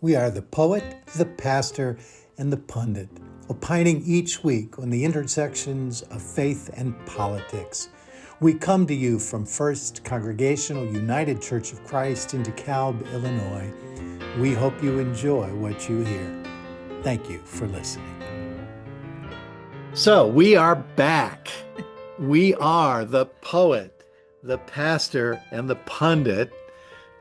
We are the poet, the pastor, and the pundit, opining each week on the intersections of faith and politics. We come to you from First Congregational United Church of Christ in DeKalb, Illinois. We hope you enjoy what you hear. Thank you for listening. So we are back. We are the poet, the pastor, and the pundit,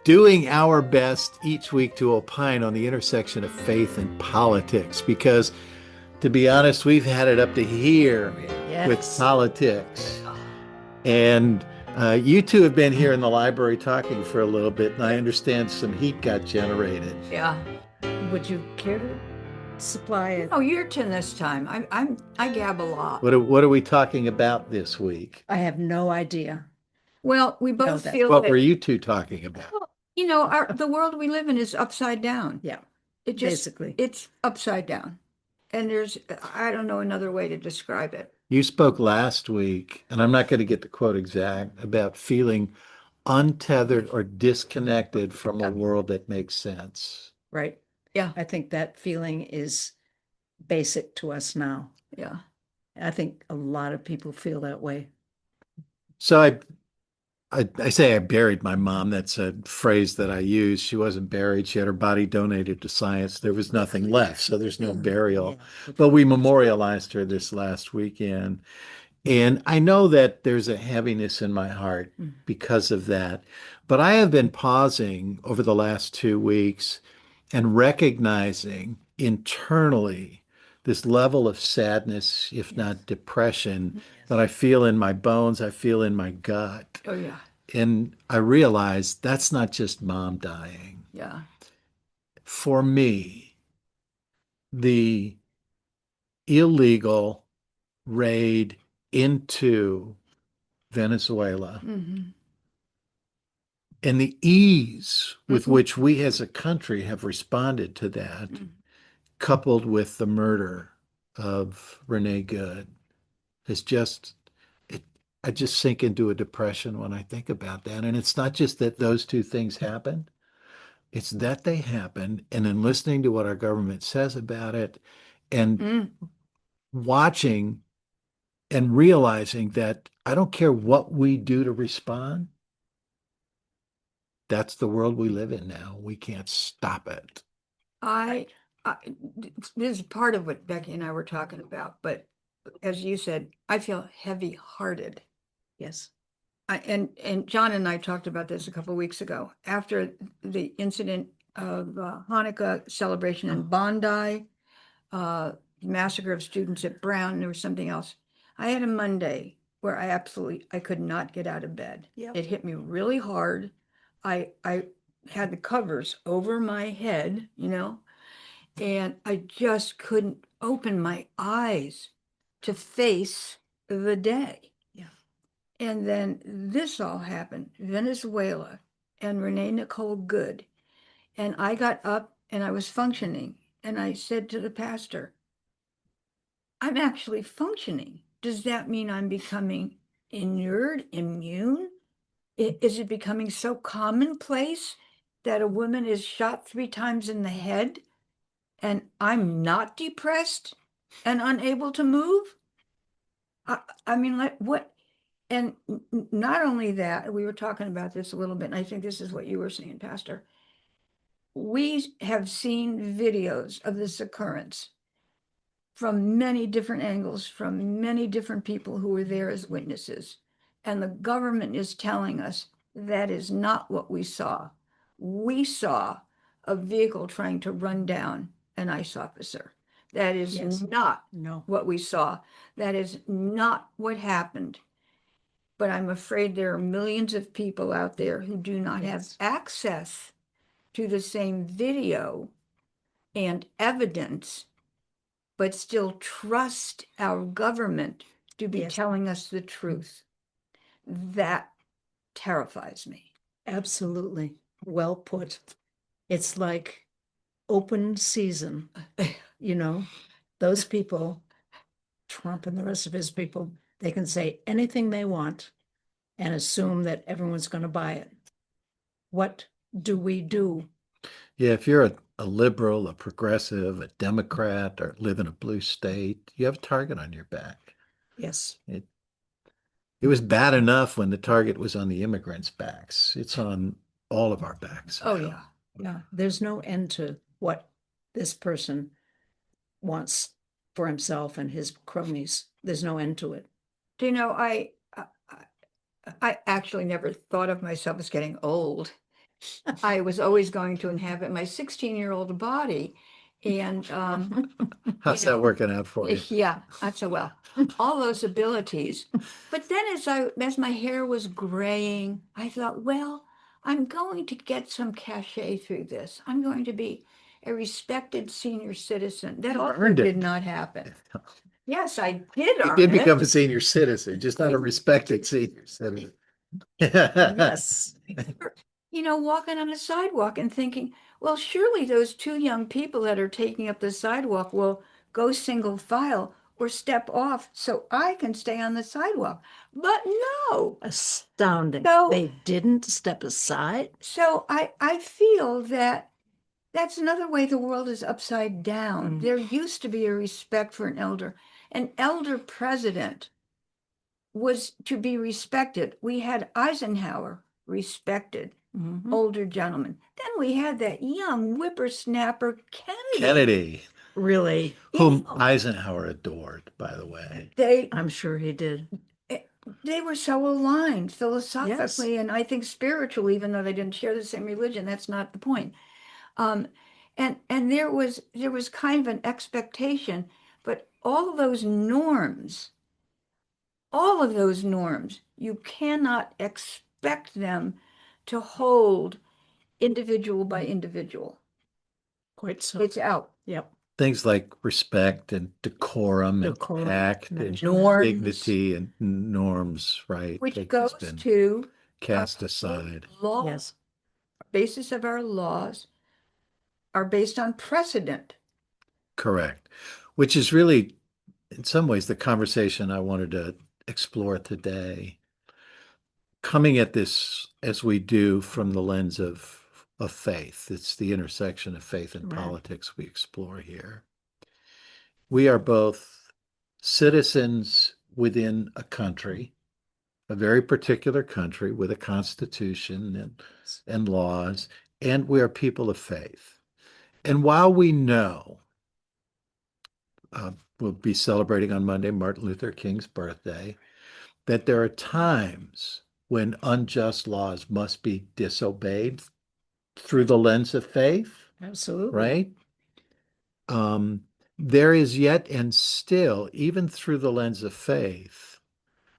doing our best each week to opine on the intersection of faith and politics. Because, to be honest, we've had it up to here with politics. And you two have been here in the library talking for a little bit, and I understand some heat got generated. Yeah. Would you care to supply it? Oh, your turn this time. I gab a lot. What are we talking about this week? I have no idea. Well, we both that. feel What that, were you two talking about? you know, the world we live in is upside down. Yeah, It just, basically. it's upside down. And I don't know another way to describe it. You spoke last week, and I'm not going to get the quote exact, about feeling untethered or disconnected from a world that makes sense. Right. Yeah. I think that feeling is basic to us now. Yeah. I think a lot of people feel that way. So I say I buried my mom. That's a phrase that I use. She wasn't buried. She had her body donated to science. There was nothing left, so there's no burial. Yeah. But we memorialized her this last weekend. And I know that there's a heaviness in my heart because of that. But I have been pausing over the last 2 weeks and recognizing internally this level of sadness, if not depression, that I feel in my bones, I feel in my gut. Oh, yeah. And I realized that's not just mom dying. Yeah. For me, the illegal raid into Venezuela and the ease with which we as a country have responded to that, coupled with the murder of Renee Good, is just, I just sink into a depression when I think about that. And it's not just that those two things happened, it's that they happened. And then listening to what our government says about it and watching and realizing that I don't care what we do to respond. That's the world we live in now. We can't stop it. This is part of what Becky and I were talking about, but as you said, I feel heavy-hearted. Yes. And John and I talked about this a couple of weeks ago after the incident of Hanukkah celebration in Bondi, massacre of students at Brown, and there was something else. I had a Monday where I could not get out of bed. Yep. It hit me really hard. I had the covers over my head, you know, and I just couldn't open my eyes to face the day. Yeah. And then this all happened, Venezuela and Renee Nicole Good. And I got up and I was functioning. And I said to the pastor, I'm actually functioning. Does that mean I'm becoming inured, immune? Is it becoming so commonplace that a woman is shot 3 times in the head and I'm not depressed and unable to move? I mean, like what? And not only that, we were talking about this a little bit, and I think this is what you were saying, Pastor. We have seen videos of this occurrence from many different angles, from many different people who were there as witnesses. And the government is telling us that is not what we saw. We saw a vehicle trying to run down an ICE officer. That is not what we saw. That is not what happened. But I'm afraid there are millions of people out there who do not have access to the same video and evidence, but still trust our government to be telling us the truth. That terrifies me. Absolutely. Well put. It's like open season. You know, those people, Trump and the rest of his people, they can say anything they want and assume that everyone's going to buy it. What do we do? Yeah, if you're a liberal, a progressive, a Democrat, or live in a blue state, you have a target on your back. Yes. It was bad enough when the target was on the immigrants' backs. It's on all of our backs Oh, now. yeah. Yeah. There's no end to what this person wants for himself and his cronies. There's no end to it. Do you know, I actually never thought of myself as getting old. I was always going to inhabit my 16-year-old body. And How's you know, that working out for you? yeah, not so well. All those abilities. But then as my hair was graying, I thought, well, I'm going to get some cachet through this. I'm going to be a respected senior citizen. That You also earned it. did not happen. Yes, I did You earn did it. become a senior citizen, just not a respected senior citizen. Yes. You know, walking on the sidewalk and thinking, well, surely those two young people that are taking up the sidewalk will go single file or step off so I can stay on the sidewalk. But no. Astounding. So- They didn't step aside. So I feel that that's another way the world is upside down. Mm. There used to be a respect for an elder. An elder president was to be respected. We had Eisenhower, respected. Mhm. Older gentleman. Then we had that young whippersnapper Kennedy. Kennedy, Really, whom Yeah. Eisenhower adored, by the way. I'm sure he did. They were so aligned philosophically Yes. and I think spiritually, even though they didn't share the same religion. That's not the point. And there was kind of an expectation, but all those norms, you cannot expect them to hold individual by individual. Quite so. It's out. Yep. Things like respect and decorum and Decorum, tact and mention. Norms. dignity and norms, right? Which They've goes just been to cast aside. law. Yes. Basis of our laws are based on precedent. Correct. Which is really, in some ways, the conversation I wanted to explore today. Coming at this as we do from the lens of faith. It's the intersection of faith and Right. politics we explore here. We are both citizens within a country, a very particular country with a constitution and laws, and we are people of faith. And while we know we'll be celebrating on Monday Martin Luther King's birthday, that there are times when unjust laws must be disobeyed through the lens of faith, Absolutely. right? There is yet and still, even through the lens of faith,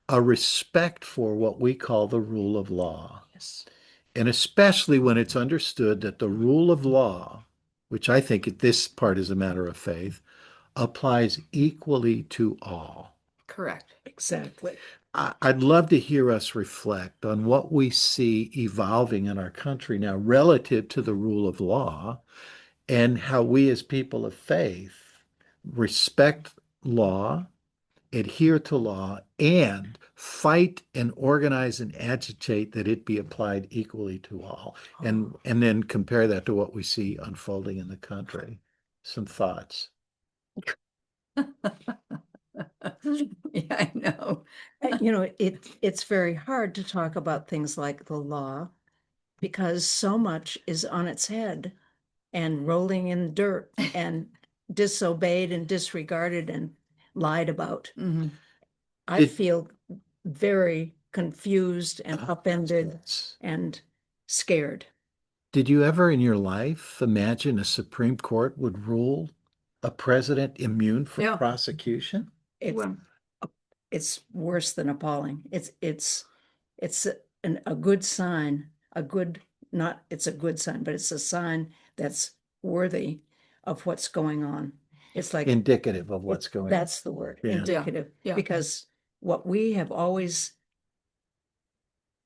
a respect for what we call the rule of law. Yes. And especially when it's understood that the rule of law, which I think at this part is a matter of faith, applies equally to all. Correct. Exactly. I'd love to hear us reflect on what we see evolving in our country now relative to the rule of law and how we as people of faith respect law, adhere to law, and fight and organize and agitate that it be applied equally to all. And then compare that to what we see unfolding in the country. Some thoughts. Yeah, I know. You know, it's very hard to talk about things like the law because so much is on its head and rolling in dirt and disobeyed and disregarded and lied about. Mhm. I Did- feel very confused and upended and scared. Did you ever in your life imagine a Supreme Court would rule a president immune from Yeah. prosecution? It's Well, it's worse than appalling. It's a good sign, it's a good sign, but it's a sign that's worthy of what's going on. It's like Indicative of what's going on. That's the word, Yeah. indicative, Yeah. because what we have always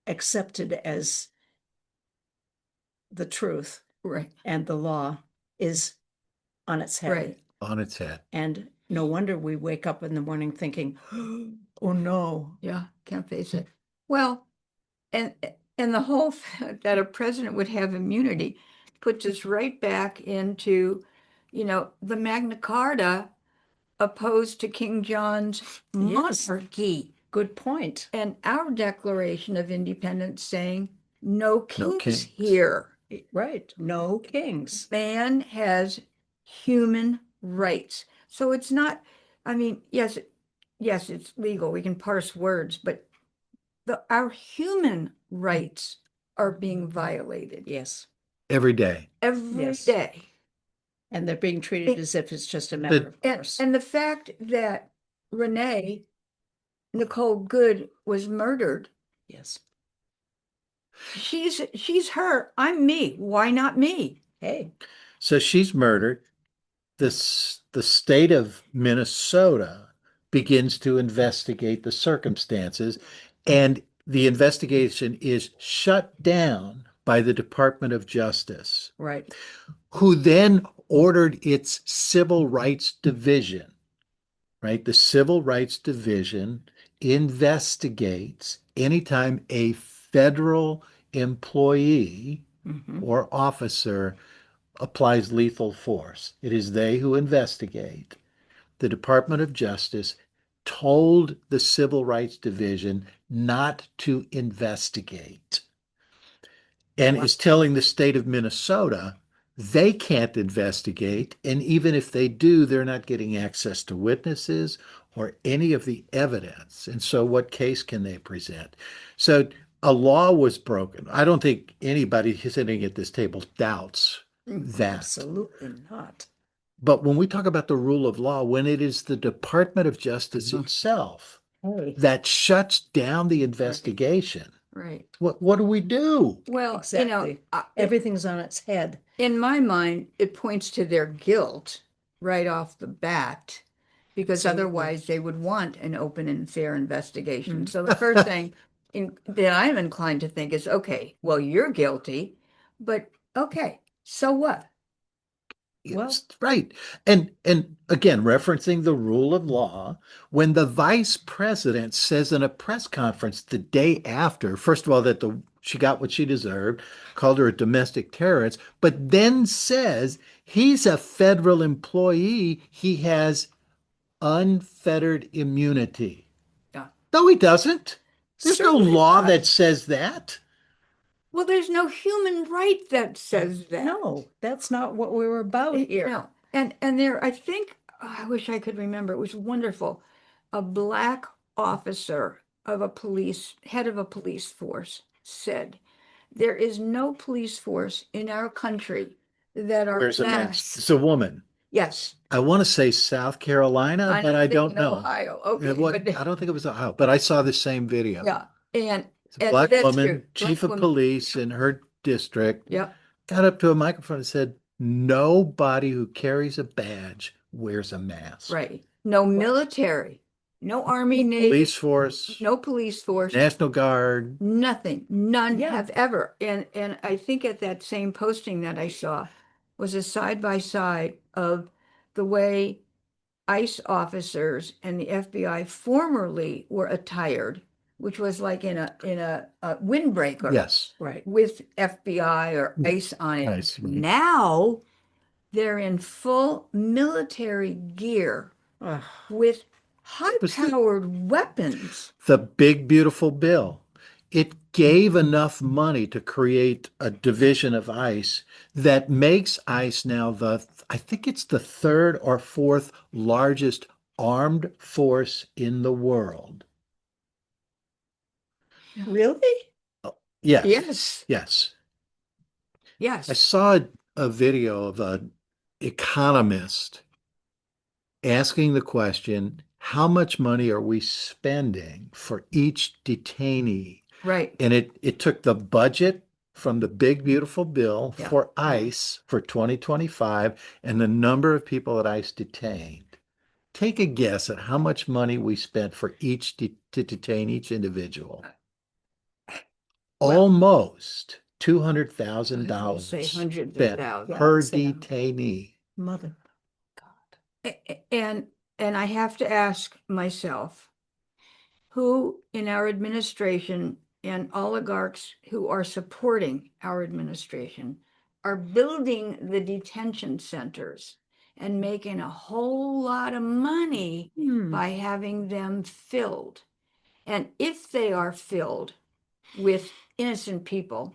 accepted as the truth right, and the law is on its head. right. On its head. And no wonder we wake up in the morning thinking, oh no. Yeah, can't face it. Well, and the whole that a president would have immunity. puts us right back into, the Magna Carta opposed to King John's Yes. monarchy. Good point. And our Declaration of Independence saying no No kings kings. here. Right. No kings. Man has human rights. So it's not, I mean, yes, it's legal. We can parse words, but our human rights are being violated Yes. Every day. every Yes. day. And they're being treated as if it's just a matter of course. And the fact that Nicole Good was murdered, Yes. she's her, I'm me. Why not me? Hey, So she's murdered. The state of Minnesota begins to investigate the circumstances, and the investigation is shut down by the Department of Justice, right. who then ordered its Civil Rights Division, right? The Civil Rights Division investigates anytime a federal employee Mhm. or officer applies lethal force. It is they who investigate. The Department of Justice told the Civil Rights Division not to investigate and is telling the state of Minnesota they can't investigate. And even if they do, they're not getting access to witnesses or any of the evidence. And so, what case can they present? So, a law was broken. I don't think anybody sitting at this table doubts that. Absolutely not. But when we talk about the rule of law, when it is the Department of Justice itself Hey, that shuts down the investigation, Right. what do we do? Well, exactly. Everything's on its head. in my mind, it points to their guilt right off the bat, because Absolutely. otherwise they would want an open and fair investigation. Mhm. So the first thing that I'm inclined to think is, okay, well, you're guilty, but okay, so what? Well- It's right. And again, referencing the rule of law, when the vice president says in a press conference the day after, first of all, that she got what she deserved, called her a domestic terrorist, but then says he's a federal employee, he has unfettered immunity. Yeah. No, he doesn't. There's no Certainly law not. that says that. Well, there's no human right that says that. No, that's not what we were about here. No. And there, I think, I wish I could remember, it was wonderful. A black officer of head of a police force said, there is no police force in our country that are Where's a man? blacks. It's a woman. Yes. I want to say South Carolina, but I don't in know. Ohio. Okay, I don't think it was Ohio, but I saw the same video. yeah, and It's a black that's woman, true. chief Black of woman. police in her district, Yeah, got up to a microphone and said, "Nobody who carries a badge wears a mask. right. No military, no Army, Navy, Police force, no police force. National Guard." Nothing, none Yeah. have ever. And I think at that same posting that I saw was a side by side of the way ICE officers and the FBI formerly were attired, which was like in a windbreaker Yes. Right. with FBI or ICE on it. ICE, right. Now they're in full military gear Ugh. with was the- high-powered weapons. The big, beautiful bill. It gave enough money to create a division of ICE that makes ICE now I think it's the third or fourth largest armed force in the world. Really? Yes. Yes, Yes. I yes. saw a video of an economist asking the question, how much money are we spending for each detainee? Right. And it took the budget from the big, beautiful bill Yeah. for ICE for 2025 and the number of people that ICE detained. Take a guess at how much money we spent for to detain each individual. Well, Almost I was $200,000 gonna say hundreds of spent thousands. per Sam. detainee. Mother. God. And I have to ask myself, who in our administration and oligarchs who are supporting our administration are building the detention centers and making a whole lot of money Hmm. by having them filled. And if they are filled with innocent people,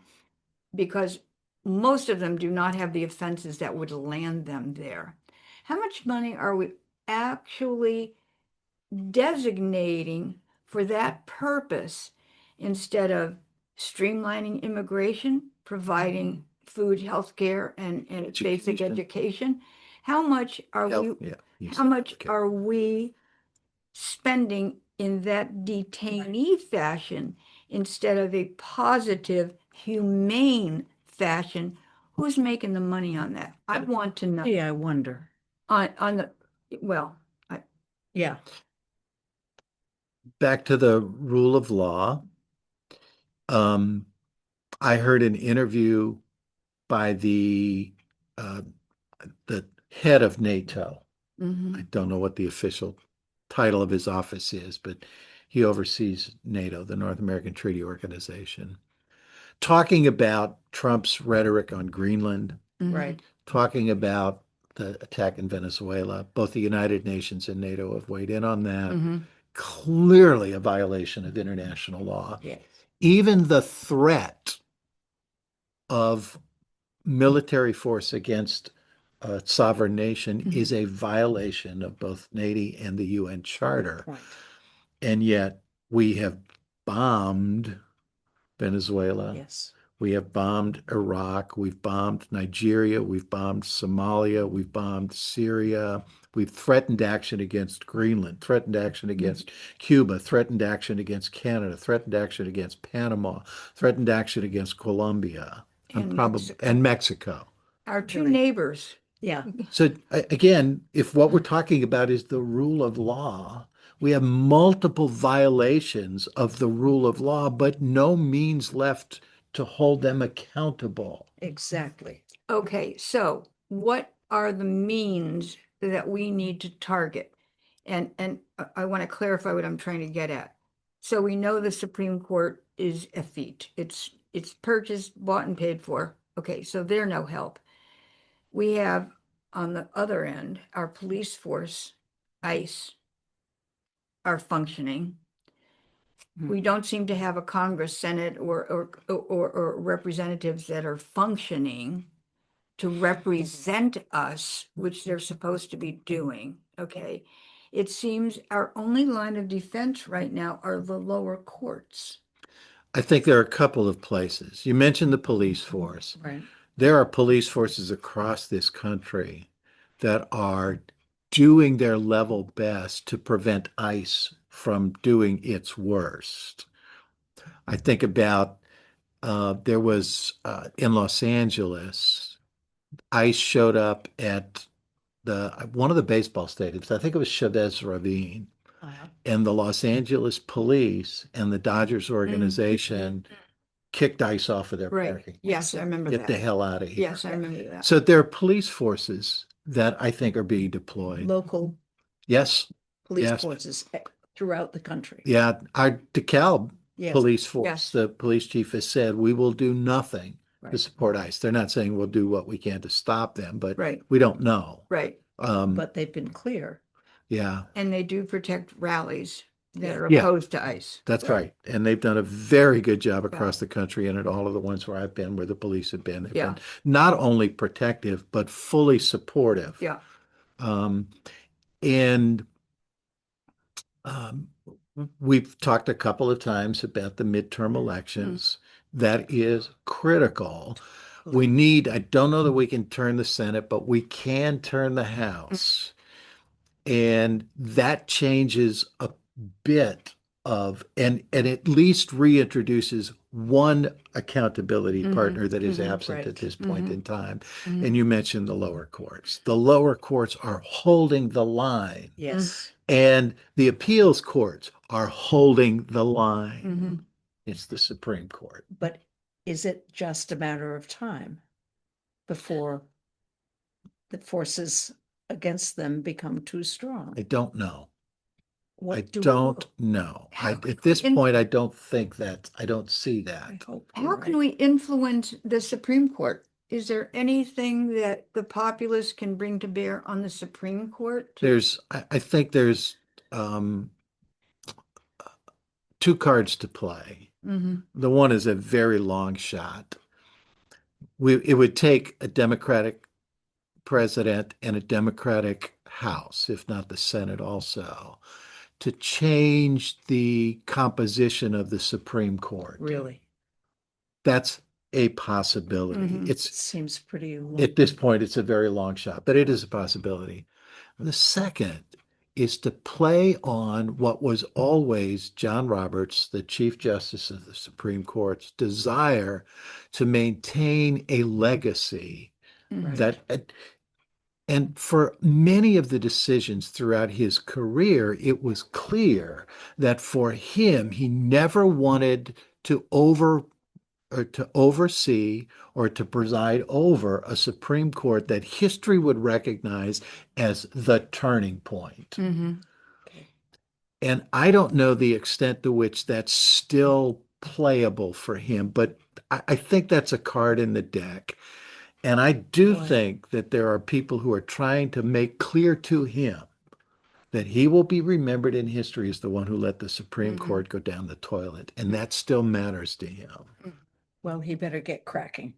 because most of them do not have the offenses that would land them there, how much money are we actually designating for that purpose instead of streamlining immigration, providing food, health care, and basic Education. education? How much are Health, we, yeah, you how said much healthcare. are we spending in that detainee fashion instead of a positive, humane fashion? Who's making the money on that? I want to know. Gee, I wonder. On the, well, Yeah. Back to the rule of law. Um, I heard an interview by uh, the head of NATO. mhm. I don't know what the official title of his office is, but he oversees NATO, the North American Treaty Organization, talking about Trump's rhetoric on Greenland, Mhm. Right. talking about the attack in Venezuela. Both the United Nations and NATO have weighed in on that. Mhm. Clearly a violation of international law. Yes. Even the threat of military force against a sovereign nation Mhm. is a violation of both NATO and the UN Charter. Point. And yet we have bombed Venezuela. Yes. We have bombed Iraq. We've bombed Nigeria. We've bombed Somalia. We've bombed Syria. We've threatened action against Greenland, threatened action against Cuba, threatened action against Canada, threatened action against Panama, threatened action against Colombia, And probably Mexico. and Mexico. Our two Really. neighbors. Yeah. So again, if what we're talking about is the rule of law, we have multiple violations of the rule of law, but no means left to hold them accountable. Exactly. Okay, so what are the means that we need to target? And I want to clarify what I'm trying to get at. So we know the Supreme Court is effete. It's purchased, bought, and paid for. Okay, so they're no help. We have on the other end our police force, ICE, are functioning. We don't seem to have a Congress, Senate, or representatives that are functioning to represent us, which they're supposed to be doing. Okay. It seems our only line of defense right now are the lower courts. I think there are a couple of places. You mentioned the police force. Right. There are police forces across this country that are doing their level best to prevent ICE from doing its worst. I think about there was in Los Angeles, ICE showed up at the one of the baseball stadiums. I think it was Chavez Ravine, Uh-huh. and the Los Angeles police and the Dodgers organization kicked ICE off of their Right. parking. Yes, I remember Get the that. hell out of here. Yes, I remember that. So there are police forces that I think are being deployed. Local Yes, police yes, forces throughout the country. yeah. Our DeKalb Yes. police force, Yes. the police chief has said, we will do nothing to Right. support ICE. They're not saying we'll do what we can to stop them, but Right. we don't know. Right. But they've been clear. Yeah, And they do protect rallies that Yeah. are Yeah. opposed to ICE. that's Right. right. And they've done a very good job across the country and at all of the ones where I've been, where the police have been. They've Yeah. been not only protective, but fully supportive. Yeah. And we've talked a couple of times about the midterm elections. That is critical. We need, I don't know that we can turn the Senate, but we can turn the House. And that changes a bit of, and at least reintroduces one accountability partner that is absent right. at this point in time. And you mentioned the lower courts. The lower courts are holding the line. Yes. And the appeals courts are holding the line. Mm-hmm. It's the Supreme Court. But is it just a matter of time before the forces against them become too strong? I don't know. What I do we don't do? know. How At this can- point, I don't think that, I don't see I that. hope How you're can right. we influence the Supreme Court? is there anything that the populace can bring to bear on the Supreme Court? I think there's two cards to play. Mhm. The one is a very long shot. It would take a Democratic president and a Democratic House, if not the Senate also, to change the composition of the Supreme Court. Really? That's a possibility. Mhm. It seems pretty long. At this point, it's a very long shot, but it is a possibility. The second is to play on what was always John Roberts, the Chief Justice of the Supreme Court's desire to maintain a legacy Mhm. that, and for many of the decisions throughout his career, it was clear that for him, he never wanted to oversee or to preside over a Supreme Court that history would recognize as the turning point. Mhm. Okay. And I don't know the extent to which that's still playable for him, but I think that's a card in the deck. And I do Boy. think that there are people who are trying to make clear to him that he will be remembered in history as the one who let the Supreme Mhm. Court go down the toilet. And that still matters to him. Well, he better get cracking.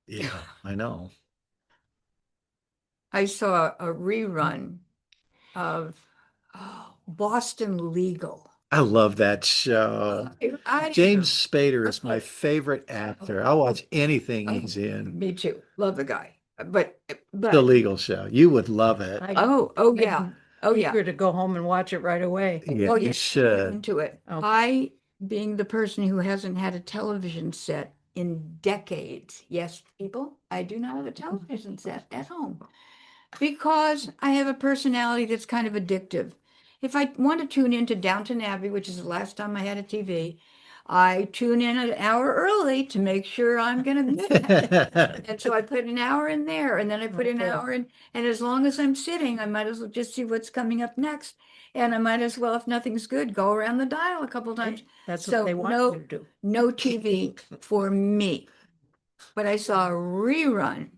Yeah, I know. I saw a rerun of Boston Legal. I love that show. James Spader is my favorite actor. I'll watch anything he's in. Me too. Love the guy. But The legal show. You would love it. oh yeah. Oh yeah. Eager to go home and watch it right away. Yeah, Oh, you yeah, should. into it. Oh. I, being the person who hasn't had a television set in decades, yes, people, I do not have a television set at home because I have a personality that's kind of addictive. If I want to tune into Downton Abbey, which is the last time I had a TV, I tune in an hour early to make sure I'm going to miss it. And so I put an hour in there, and then I put an Okay. hour in, and as long as I'm sitting, I might as well just see what's coming up next. And I might as well, if nothing's good, go around the dial a couple times. That's So what they want no- you to do. No TV for me. But I saw a rerun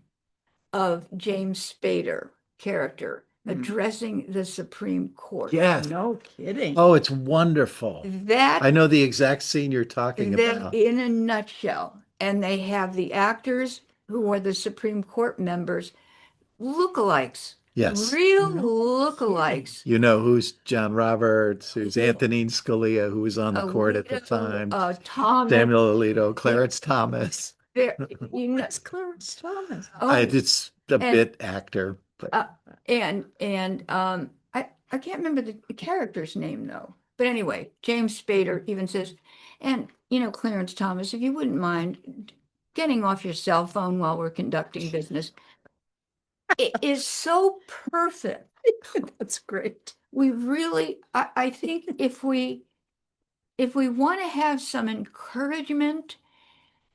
of James Spader character addressing the Supreme Court. Yes. No kidding. Oh, it's wonderful. That I know the exact scene you're talking that about. in a nutshell. And they have the actors who are the Supreme Court members, lookalikes. Yes. Real No lookalikes. You know who's John Roberts, who's Antonin Scalia, who was on the court at the time, Thomas. Samuel Alito, Clarence Thomas. There, you know, That's Clarence Thomas. It's a bit actor, but I can't remember the character's name though. But anyway, James Spader even says, and Clarence Thomas, if you wouldn't mind getting off your cell phone while we're conducting business. It is so perfect. That's great. We really, I think if we want to have some encouragement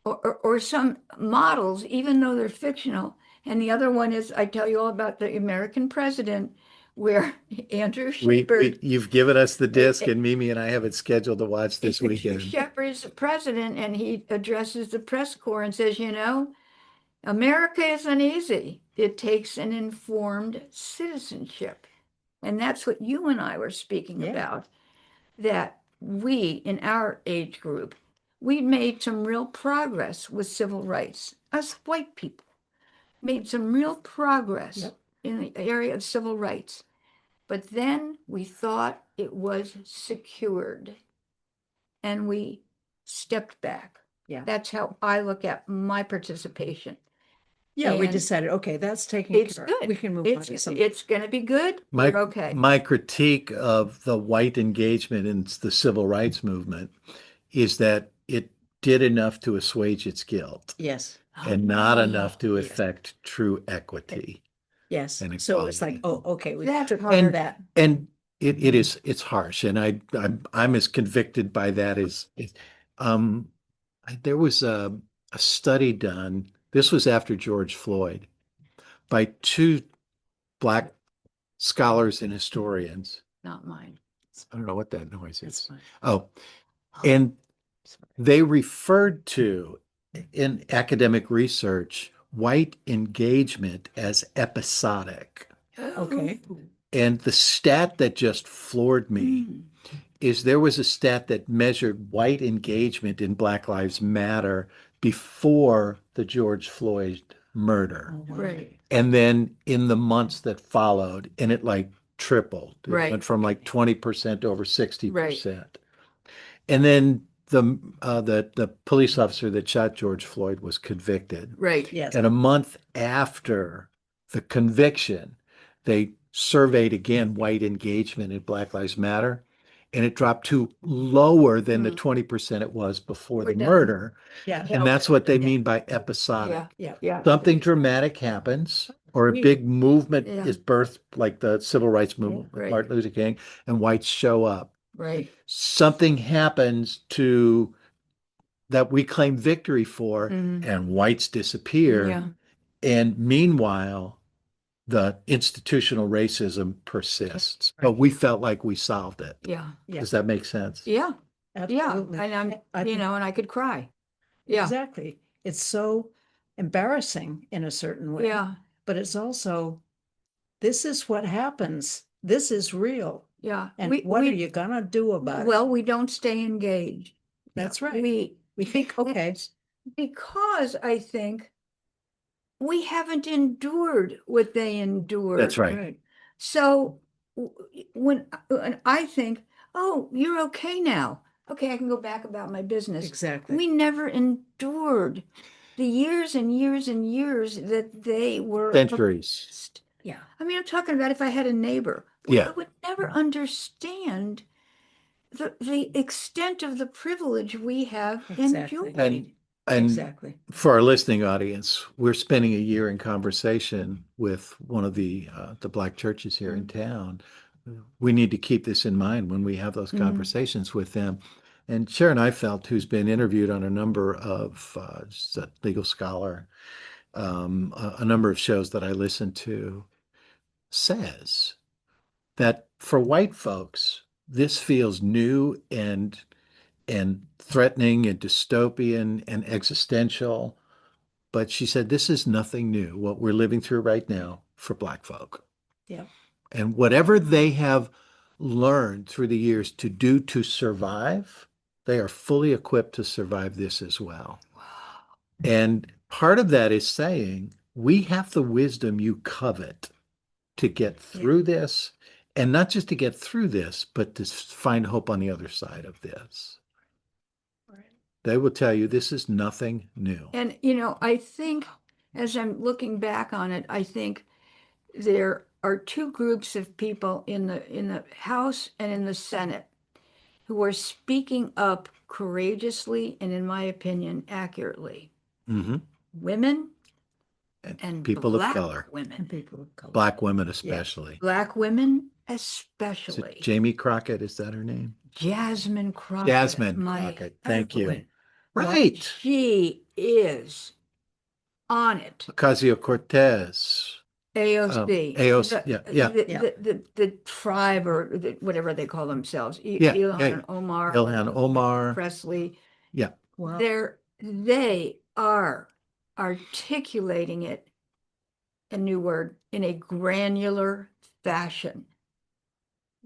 or some models, even though they're fictional. And the other one is, I tell you all about the American president, where Andrew Shepard. you've given us the disc, and Mimi and I have it scheduled to watch this weekend. Shepard is the president, and he addresses the press corps and says, America isn't easy. It takes an informed citizenship. And that's what you and I were speaking about, that we in our age group, we made some real progress with civil rights. Us white people made some real progress in the area of civil rights. But then we thought it was secured and we stepped back. Yeah. That's how I look at my participation. Yeah, we And decided, okay, that's taken It's care of. good. We can move on to It's something. it's going to be good. We're okay. My critique of the white engagement in the civil rights movement is that it did enough to assuage its guilt Yes, and not enough to Yes. effect true equity. yes. And So it's like, equality. oh, okay, we That's took hard. care of that. And it's harsh, and I'm as convicted by that as there was a study done. This was after George Floyd by two Black scholars and historians. Not mine. I don't know what that noise That's is. fine. Oh, and Sorry. they referred to in academic research white engagement as episodic. Okay. And the stat that just floored me Mm. is there was a stat that measured white engagement in Black Lives Matter before the George Floyd murder. Oh, wow. Right. And then in the months that followed, and it like tripled. It Right. went from like 20% to over Right. 60%. And then the police officer that shot George Floyd was convicted. Right. Yes. And a month after the conviction, they surveyed again white engagement in Black Lives Matter, and it dropped to lower than the Mm. 20% it was before We're the done. murder. Yeah. And that's what they Yeah. mean by episodic. Yeah. Yeah. Yeah. Something dramatic happens, or a big movement Yeah. is birthed, like the civil rights movement with Right. Martin Luther King, and whites show up. Right. Something happens to that we claim victory for, Mhm. and whites disappear. Yeah. And meanwhile, the institutional racism persists. But we felt like we solved it. Yeah. Yeah. Does that make sense? Yeah. Yeah. Absolutely. And I'm, I think- and I could cry. Yeah. Exactly. It's so embarrassing in a certain way. Yeah. But it's also, this is what happens. This is real. Yeah. And what are you gonna do about it? Well, we don't stay engaged. That's right. We think, okay, because I think we haven't endured what they endured. That's right. So when I think, oh, you're okay now. Okay, I can go back about my business. exactly. We never endured the years and years and years that they were Centuries. oppressed. Yeah. I mean, I'm talking about if I had a neighbor, Yeah. I would never understand the extent of the privilege we have Exactly. enjoyed. And Exactly. for our listening audience, we're spending a year in conversation with one of the black churches here in town. We need to keep this in mind when we have those conversations with them. And Sharon Eifelt, who's been interviewed on a number of she's a legal scholar, a number of shows that I listen to, says that for white folks, this feels new and threatening and dystopian and existential. But she said, this is nothing new, what we're living through right now for Black folk. Yeah. And whatever they have learned through the years to do to survive, they are fully equipped to survive this as well. And part of that is saying, we have the wisdom you covet to get through this, and not just to get through this, but to find hope on the other side of this. They will tell you this is nothing new. And, I think as I'm looking back on it, I think there are two groups of people in the House and in the Senate who are speaking up courageously and, in my opinion, accurately. Mm-hmm. Women and people Black of color, women. And people of color. Black women especially. Black women Is especially. it Jamie Crockett? Is that her name? Jasmine Crockett. Jasmine my Crockett. Thank you. Evelyn. Right. She is on it. Ocasio-Cortez. AOC. AOC, yeah. The tribe or whatever they call themselves. Yeah, Ilhan Omar. Ilhan Omar. Presley. Yeah. Wow. They are articulating it, a new word, in a granular fashion,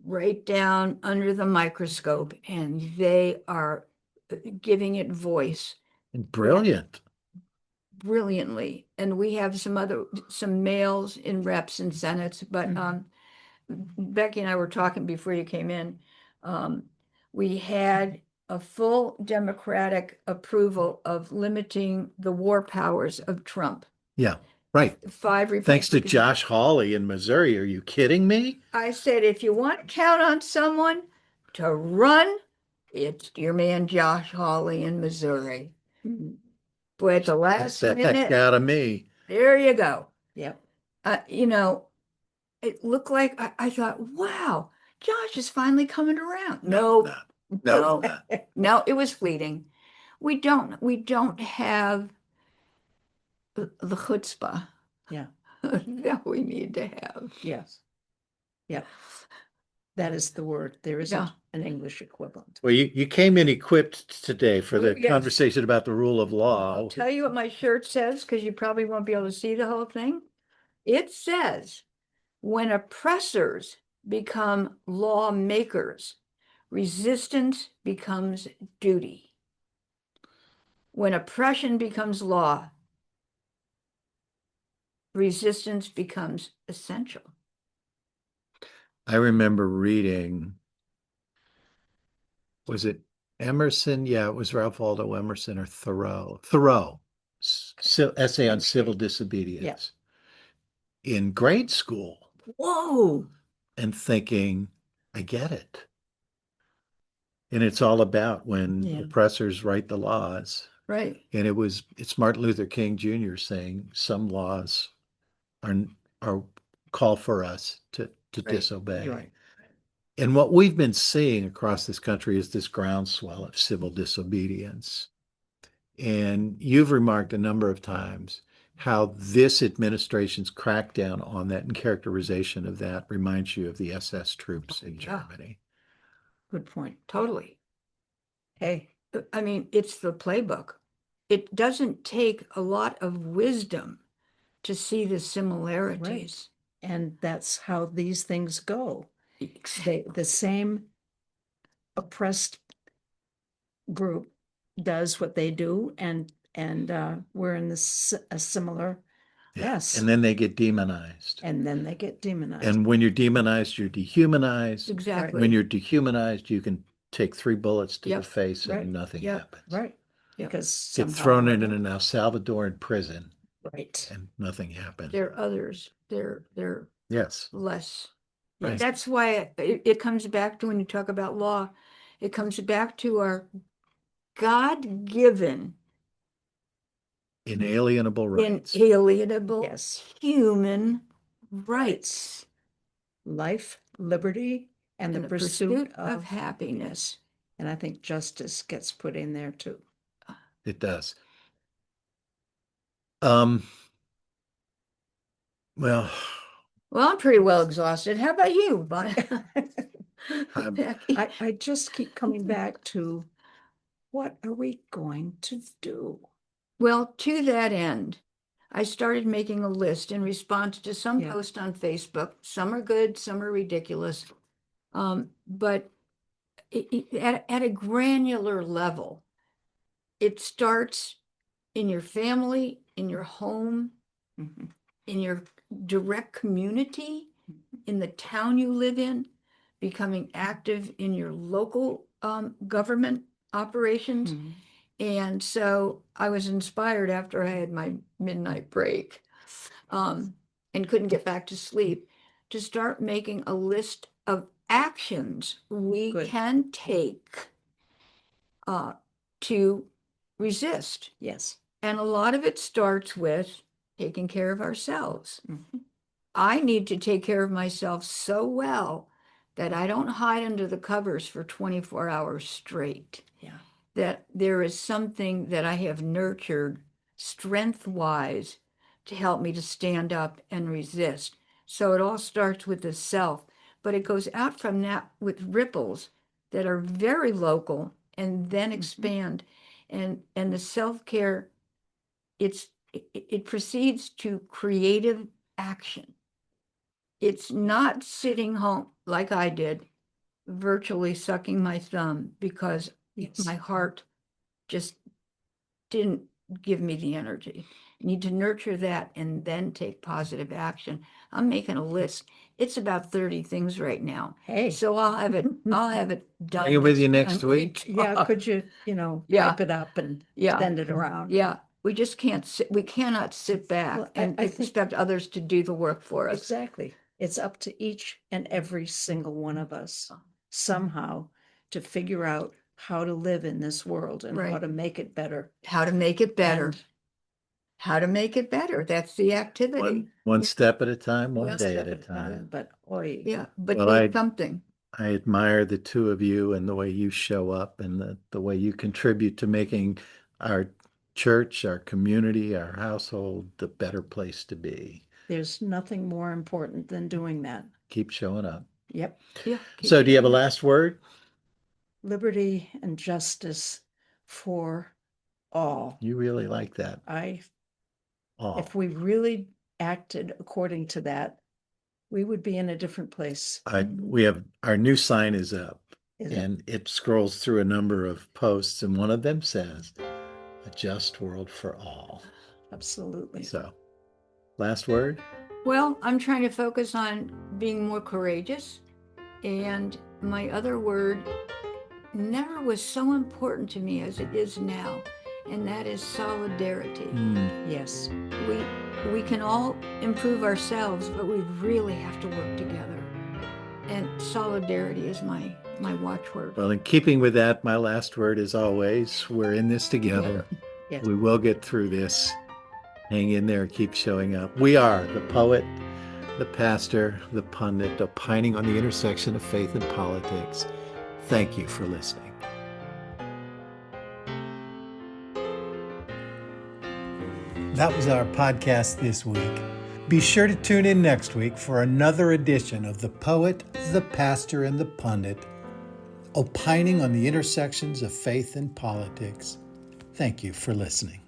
right down under the microscope, and they are giving it voice And brilliant. brilliantly. And we have some males in reps and senates, but Becky and I were talking before you came in. We had a full Democratic approval of limiting the war powers of Trump. Yeah. Right. 5 Thanks to Republicans. Josh Hawley in Missouri. Are you kidding me? I said, if you want to count on someone to run, it's your man Josh Hawley in Missouri. But at the last Get the heck minute, out of me. there you go. Yep. It looked like I thought, wow, Josh is finally coming around. No, no, it was fleeting. We don't have the chutzpah. Yeah. That we need to have. Yes. Yeah. That is the word. There isn't Yeah. an English equivalent. Well, you came in equipped today for the Oh, yes. conversation about the rule of law. I'll tell you what my shirt says, because you probably won't be able to see the whole thing. It says, when oppressors become lawmakers, resistance becomes duty. When oppression becomes law, resistance becomes essential. I remember reading, was it Emerson? Yeah, it was Ralph Waldo Emerson or Thoreau. Thoreau, essay on civil disobedience in grade school, Whoa. and thinking, I get it. And it's all about when Yeah. oppressors write the laws. Right. And it's Martin Luther King Jr. saying some laws are call for us to disobey. You're right. And what we've been seeing across this country is this groundswell of civil disobedience. And you've remarked a number of times how this administration's crackdown on that and characterization of that reminds you of the SS troops in Yeah. Germany. Good point. Totally. Hey, I mean, it's the playbook. It doesn't take a lot of wisdom to see the similarities. and that's how these things go. The same oppressed group does what they do, and we're in a similar mess. And then they get demonized. And then they get demonized. And when you're demonized, you're dehumanized. Exactly. When you're dehumanized, you can take 3 bullets to the Yep. face and Right. nothing Yep. happens. Right. Yep. Because Get somehow thrown or in other- an El Salvadoran prison Right. and nothing happens. There are others. They're Yes. less. Right. That's why it comes back to, when you talk about law, it comes back to our God-given, Inalienable rights. inalienable Yes. human rights Life, liberty, and the pursuit of of happiness. And I think justice gets put in there too. It does. Well, Well, I'm pretty well exhausted. How about you, I'm- Becky? I just keep coming back to, what are we going to do? Well, to that end, I started making a list in response to some Yeah. posts on Facebook. Some are good, some are ridiculous. But at a granular level, it starts in your family, in your home, Mhm. in your direct community, in the town you live in, becoming active in your local government operations. Mhm. And so I was inspired after I had my midnight break and couldn't get back to sleep to start making a list of actions we Good. can take to resist. Yes. And a lot of it starts with taking care of ourselves. Mhm. I need to take care of myself so well that I don't hide under the covers for 24 hours straight. Yeah. That there is something that I have nurtured strength-wise to help me to stand up and resist. So it all starts with the self, but it goes out from that with ripples that are very local and then expand. And the self-care, it proceeds to creative action. It's not sitting home like I did, virtually sucking my thumb because Yes. my heart just didn't give me the energy. Need to nurture that and then take positive action. I'm making a list. It's about 30 things right now. Hey. So I'll have it done. Bring it with you next time we week. Yeah, talk. could you, Yeah. type it up and Yeah. send it around? Yeah, we just can't sit, we cannot sit back Well, and I think- expect others to do the work for us. Exactly. It's up to each and every single one of us somehow to figure out how to live in this world and how Right. to make it better. How to make it better. And How to make it better. That's the activity. One step at a time, one One day step at a time. But oi, Yeah, but Well, do I- something. I admire the two of you and the way you show up and the way you contribute to making our church, our community, our household the better place to be. there's nothing more important than doing that. Keep showing up. Yep. Yeah. So do you have a last word? Liberty and justice for all. You really like that. All. If we really acted according to that, we would be in a different place. We have our new sign is up, Is it? and it scrolls through a number of posts, and one of them says, "A just world for all." Absolutely. So, last word? Well, I'm trying to focus on being more courageous. And my other word never was so important to me as it is now, and that is solidarity. Yes. We can all improve ourselves, but we really have to work together. And solidarity is my watchword. Well, in keeping with that, my last word is always, we're in this together. Yes. We will get through this. Hang in there, keep showing up. We are the poet, the pastor, the pundit, opining on the intersection of faith and politics. Thank you for listening. That was our podcast this week. Be sure to tune in next week for another edition of The Poet, the Pastor, and the Pundit, opining on the intersections of faith and politics. Thank you for listening.